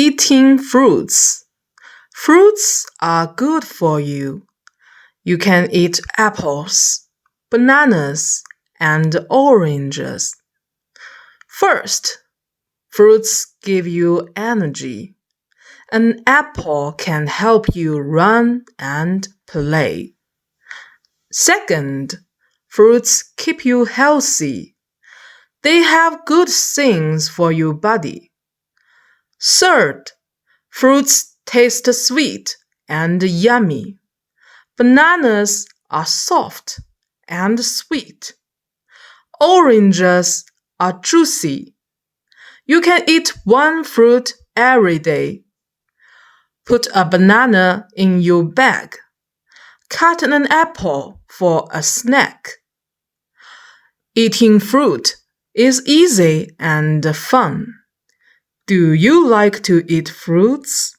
Eating fruits. Fruits are good for you. You can eat apples, bananas, and oranges. First, fruits give you energy. An apple can help you run and play. Second, fruits keep you healthy. They have good things for your body. Third, fruits taste sweet and yummy. Bananas are soft and sweet. Oranges are juicy. You can eat one fruit every day. Put a banana in your bag. Cut an apple for a snack. Eating fruit is easy and fun. Do you like to eat fruits?